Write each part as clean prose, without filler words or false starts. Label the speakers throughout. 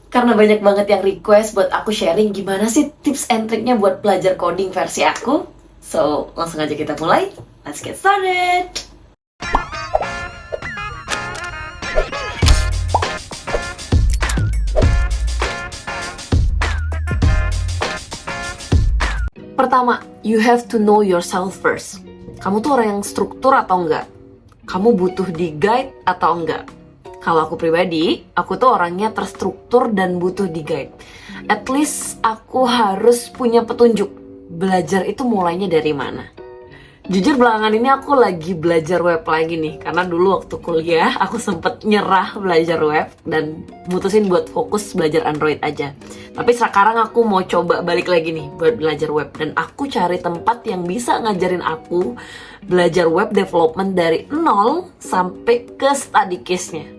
Speaker 1: Karena banyak banget yang request buat aku sharing gimana sih tips and triknya buat belajar coding versi aku. So, langsung aja kita mulai. Let's get started! Pertama, you have to know yourself first. Kamu tuh orang yang struktur atau enggak? Kamu butuh di guide atau enggak? Kalau aku pribadi, aku tuh orangnya terstruktur dan butuh di guide. At least aku harus punya petunjuk. Belajar itu mulainya dari mana? Jujur belakangan ini aku lagi belajar web lagi nih. Karena dulu waktu kuliah aku sempet nyerah belajar web dan mutusin buat fokus belajar Android aja. Tapi sekarang aku mau coba balik lagi nih buat belajar web. Dan aku cari tempat yang bisa ngajarin aku belajar web development dari nol sampai ke study case-nya.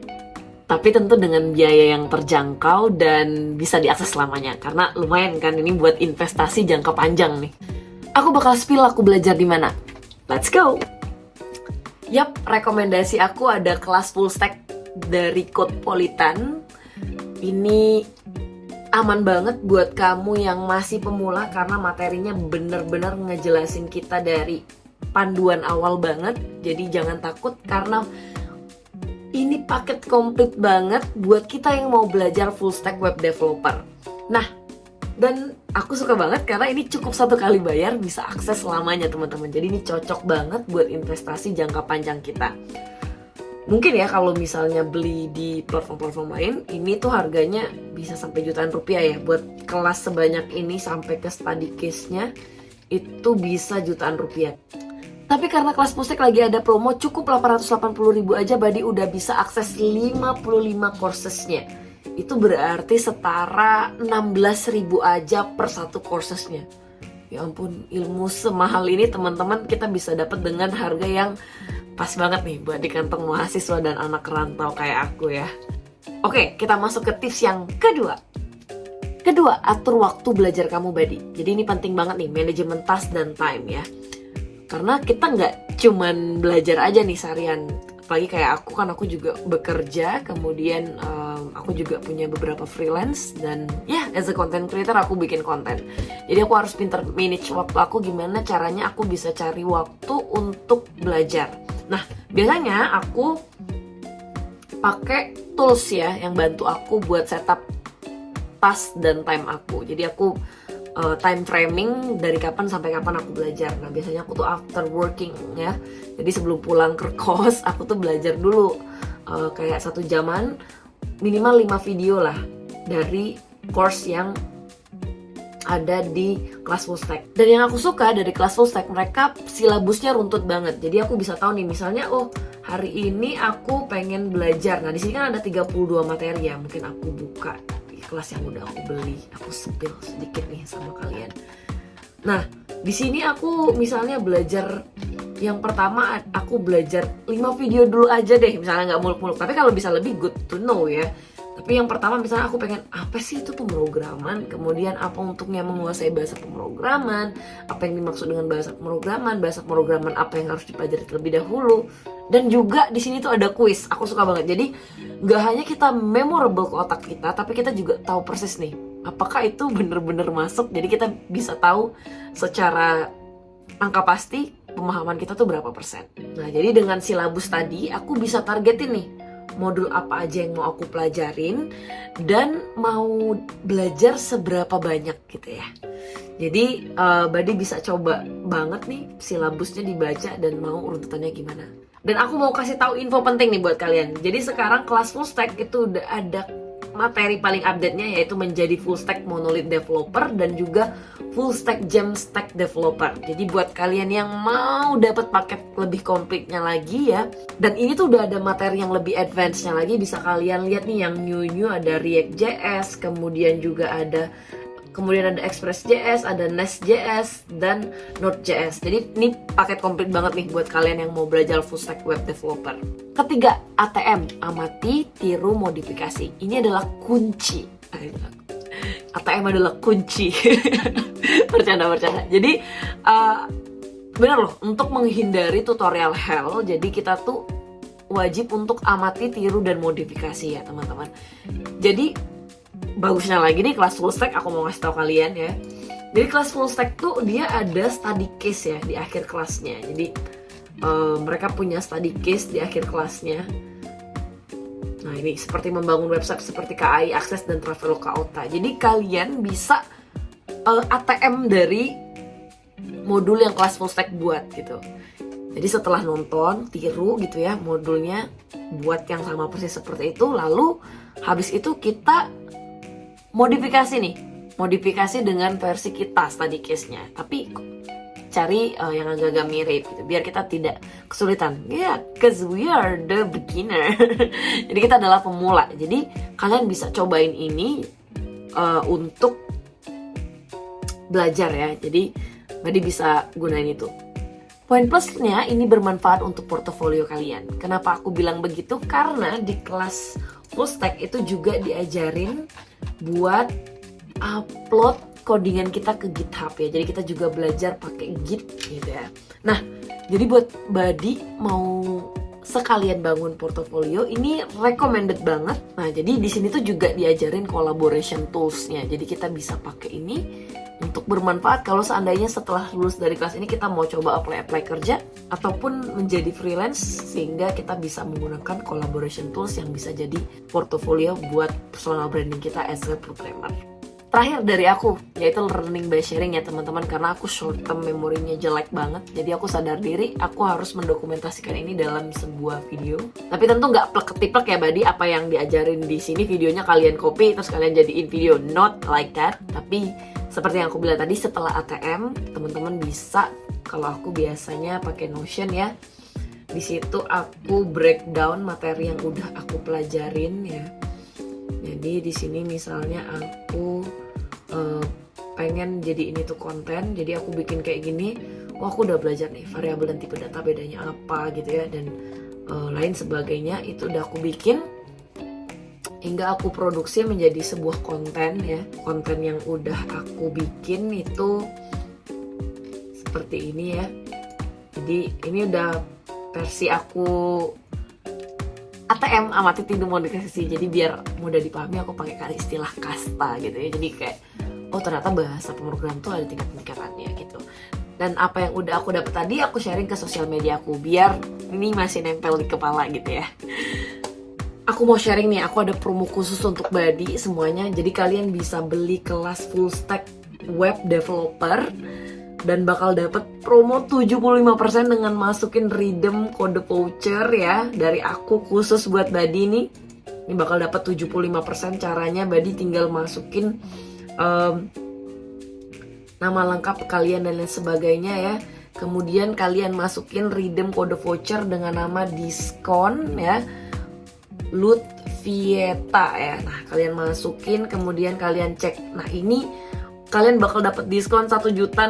Speaker 1: Tapi tentu dengan biaya yang terjangkau dan bisa diakses selamanya. Karena lumayan kan ini buat investasi jangka panjang nih. Aku bakal spill aku belajar di mana. Let's go! Yap, rekomendasi aku ada kelas full stack dari Codepolitan. Ini aman banget buat kamu yang masih pemula karena materinya bener-bener ngejelasin kita dari panduan awal banget. Jadi jangan takut karena ini paket komplit banget buat kita yang mau belajar full stack web developer. Nah, dan aku suka banget karena ini cukup 1 kali bayar, bisa akses selamanya teman-teman. Jadi ini cocok banget buat investasi jangka panjang kita. Mungkin ya kalau misalnya beli di platform-platform lain, ini tuh harganya bisa sampai jutaan rupiah ya. Buat kelas sebanyak ini sampai ke study case-nya, itu bisa jutaan rupiah. Tapi karena kelas Pustek lagi ada promo cukup 880.000 aja, Badi udah bisa akses 55 coursesnya. Itu berarti setara 16.000 aja per 1 coursesnya. Ya ampun, ilmu semahal ini teman-teman kita bisa dapat dengan harga yang pas banget nih buat di kantong mahasiswa dan anak rantau kayak aku ya. Oke, kita masuk ke tips yang kedua. Kedua, atur waktu belajar kamu, Badi. Jadi ini penting banget nih, manajemen task dan time ya. Karena kita nggak cuman belajar aja nih seharian. Apalagi kayak aku kan, aku juga bekerja, kemudian aku juga punya beberapa freelance, dan ya as a content creator aku bikin konten. Jadi aku harus pinter manage waktu aku, gimana caranya aku bisa cari waktu untuk belajar. Nah, biasanya aku pakai tools ya yang bantu aku buat setup task dan time aku. Jadi aku time framing dari kapan sampai kapan aku belajar. Nah biasanya aku tuh after working ya. Jadi sebelum pulang ke kos aku tuh belajar dulu kayak 1 jaman minimal 5 video lah dari course yang ada di kelas full stack. Dan yang aku suka dari kelas full stack, mereka silabusnya runtut banget. Jadi aku bisa tahu nih misalnya, oh hari ini aku pengen belajar. Nah di sini kan ada 32 materi ya. Mungkin aku buka kelas yang udah aku beli, aku spill sedikit nih sama kalian. Nah, di sini aku misalnya belajar yang pertama, aku belajar 5 video dulu aja deh, misalnya nggak muluk-muluk. Tapi kalau bisa lebih good to know ya. Tapi yang pertama misalnya aku pengen apa sih itu pemrograman, kemudian apa untuknya menguasai bahasa pemrograman, apa yang dimaksud dengan bahasa pemrograman apa yang harus dipelajari terlebih dahulu. Dan juga di sini tuh ada kuis, aku suka banget. Jadi nggak hanya kita memorable ke otak kita, tapi kita juga tahu persis nih apakah itu bener-bener masuk. Jadi kita bisa tahu secara angka pasti pemahaman kita tuh berapa persen. Nah jadi dengan silabus tadi aku bisa targetin nih modul apa aja yang mau aku pelajarin dan mau belajar seberapa banyak gitu ya. Jadi Badi bisa coba banget nih silabusnya dibaca dan mau runtutannya gimana. Dan aku mau kasih tahu info penting nih buat kalian. Jadi sekarang kelas full stack itu udah ada materi paling update-nya, yaitu menjadi full stack monolith developer dan juga full stack Jamstack developer. Jadi buat kalian yang mau dapat paket lebih komplitnya lagi ya, dan ini tuh udah ada materi yang lebih advance-nya lagi, bisa kalian lihat nih yang new ada React.js, kemudian ada Express.js, ada Nest.js, dan Node.js. Jadi ini paket komplit banget nih buat kalian yang mau belajar full stack web developer. Ketiga, ATM, amati, tiru, modifikasi. Ini adalah kunci. ATM adalah kunci. Bercanda. Jadi bener loh, untuk menghindari tutorial hell, jadi kita tuh wajib untuk amati, tiru, dan modifikasi ya teman-teman. Jadi bagusnya lagi nih kelas full stack, aku mau ngasih tahu kalian ya. Jadi kelas full stack tuh dia ada study case ya di akhir kelasnya. Jadi mereka punya study case di akhir kelasnya. Nah ini seperti membangun website seperti KAI Akses dan Traveloka Ota. Jadi kalian bisa ATM dari modul yang kelas full stack buat gitu. Jadi setelah nonton, tiru gitu ya modulnya, buat yang sama persis seperti itu. Lalu habis itu kita modifikasi nih. Modifikasi dengan versi kita study case-nya. Tapi cari yang agak-agak mirip gitu, biar kita tidak kesulitan. Yeah, cause we are the beginner. Jadi kita adalah pemula. Jadi kalian bisa cobain ini untuk belajar ya. Jadi Badi bisa gunain itu. Poin plusnya ini bermanfaat untuk portofolio kalian. Kenapa aku bilang begitu? Karena di kelas full stack itu juga diajarin buat upload codingan kita ke GitHub ya. Jadi kita juga belajar pakai Git gitu ya. Nah, jadi buat Badi mau sekalian bangun portofolio ini recommended banget. Nah, jadi di sini tuh juga diajarin collaboration tools-nya. Jadi kita bisa pakai ini untuk bermanfaat kalau seandainya setelah lulus dari kelas ini kita mau coba apply kerja ataupun menjadi freelance, sehingga kita bisa menggunakan collaboration tools yang bisa jadi portofolio buat personal branding kita as a programmer. Terakhir dari aku, yaitu learning by sharing ya teman-teman, karena aku short term memorinya jelek banget. Jadi aku sadar diri, aku harus mendokumentasikan ini dalam sebuah video. Tapi tentu nggak plek-ketiplek ya Badi, apa yang diajarin di sini videonya kalian copy terus kalian jadiin video, not like that. Tapi seperti yang aku bilang tadi, setelah ATM, teman-teman bisa, kalau aku biasanya pakai Notion ya. Di situ aku breakdown materi yang udah aku pelajarin ya. Jadi di sini misalnya aku pengen jadi ini tuh konten, jadi aku bikin kayak gini. Oh aku udah belajar nih variabel dan tipe data bedanya apa gitu ya, dan lain sebagainya itu udah aku bikin hingga aku produksi menjadi sebuah konten ya. Konten yang udah aku bikin itu seperti ini ya. Jadi ini udah versi aku ATM, amati tindu modifikasi. Jadi biar mudah dipahami aku pakai istilah kasta gitu ya. Jadi kayak oh ternyata bahasa pemrograman tuh ada tingkat-tingkatannya gitu. Dan apa yang udah aku dapat tadi aku sharing ke sosial media aku biar ini masih nempel di kepala gitu ya. Aku mau sharing nih, aku ada promo khusus untuk Badi semuanya. Jadi kalian bisa beli kelas full stack web developer dan bakal dapat promo 75% dengan masukin redeem kode voucher ya dari aku khusus buat Badi nih. Ini bakal dapat 75%. Caranya Badi tinggal masukin nama lengkap kalian dan lain sebagainya ya. Kemudian kalian masukin redeem kode voucher dengan nama diskon ya, Lutfieta ya. Nah kalian masukin, kemudian kalian cek. Nah ini kalian bakal dapat diskon 1.650.000,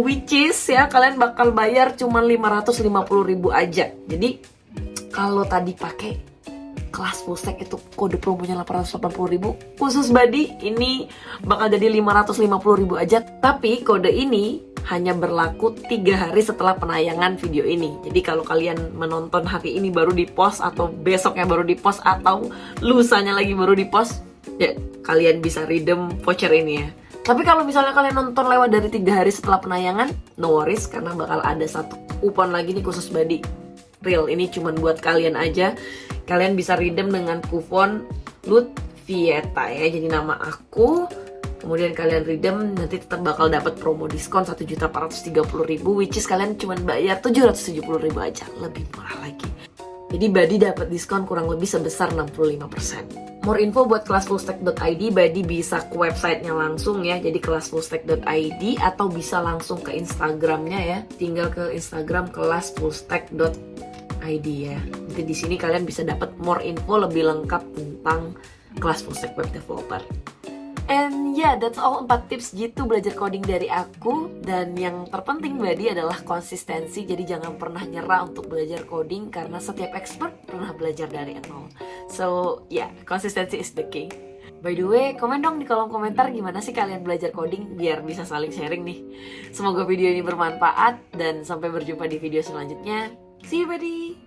Speaker 1: which is ya kalian bakal bayar cuma 550.000 aja. Jadi kalau tadi pakai kelas full stack itu kode promonya 880.000, khusus Badi ini bakal jadi 550.000 aja. Tapi kode ini hanya berlaku 3 hari setelah penayangan video ini. Jadi kalau kalian menonton hari ini baru di post, atau besoknya baru di post, atau lusanya lagi baru di post, ya kalian bisa redeem voucher ini ya. Tapi kalau misalnya kalian nonton lewat dari 3 hari setelah penayangan, no worries, karena bakal ada satu kupon lagi nih khusus Badi. Real, ini cuman buat kalian aja. Kalian bisa redeem dengan kupon Lutfieta ya, jadi nama aku. Kemudian kalian redeem, nanti tetap bakal dapat promo diskon 1.430.000, which is kalian cuma bayar 770.000 aja, lebih murah lagi. Jadi Badi dapat diskon kurang lebih sebesar 65%. More info buat kelasfullstack.id, Badi bisa ke websitenya langsung ya, jadi kelasfullstack.id, atau bisa langsung ke Instagramnya ya, tinggal ke Instagram kelasfullstack.id ya. Nanti di sini kalian bisa dapat more info lebih lengkap tentang kelas full stack web developer. And yeah, that's all 4 tips gitu belajar coding dari aku. Dan yang terpenting Badi adalah konsistensi. Jadi jangan pernah nyerah untuk belajar coding, karena setiap expert pernah belajar dari nol. So yeah, konsistensi is the key. By the way, komen dong di kolom komentar gimana sih kalian belajar coding, biar bisa saling sharing nih. Semoga video ini bermanfaat, dan sampai berjumpa di video selanjutnya. See you Badi!